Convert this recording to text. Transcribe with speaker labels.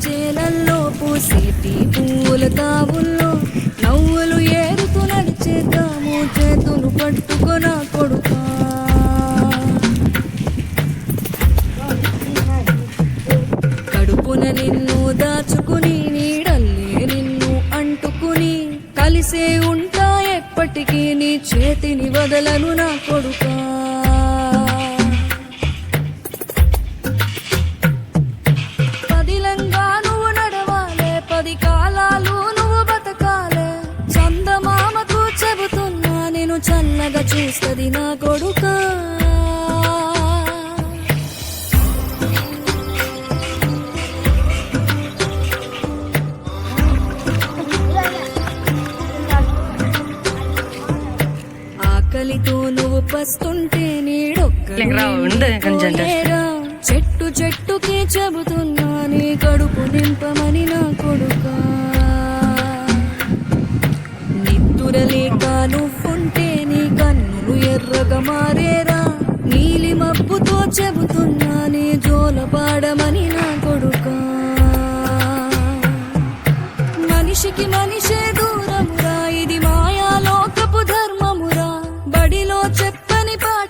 Speaker 1: చేలల్లో పూసేటి పూల తావుల్లో నవ్వులు ఏరుతూ నడిచేద్దాము చేతులు పట్టుకొన కొడుకా కడుపున నిన్ను దాచుకుని నీడల్లే నిన్ను అంటుకుని కలిసే ఉంటా ఎప్పటికీ నీ చేతిని వదలను నా కొడుకా పదిలంగా నువ్వు నడవాలే 10 కాలాలు నువ్వు బతకాలే చందమామకు చెబుతున్నా నేను చల్లగా చూస్తది నా కొడుకా ఆకలితో నువ్వు పస్తుంటే నీడొక్కరా చెట్టు చెట్టుకి చెబుతున్నా నీ కడుపు నింపమని నా కొడుకా నిద్దురలేక నువ్వుంటే నీ కన్నులు ఎర్రగా మారేరా నీలి మబ్బుతో చెబుతున్నా నీ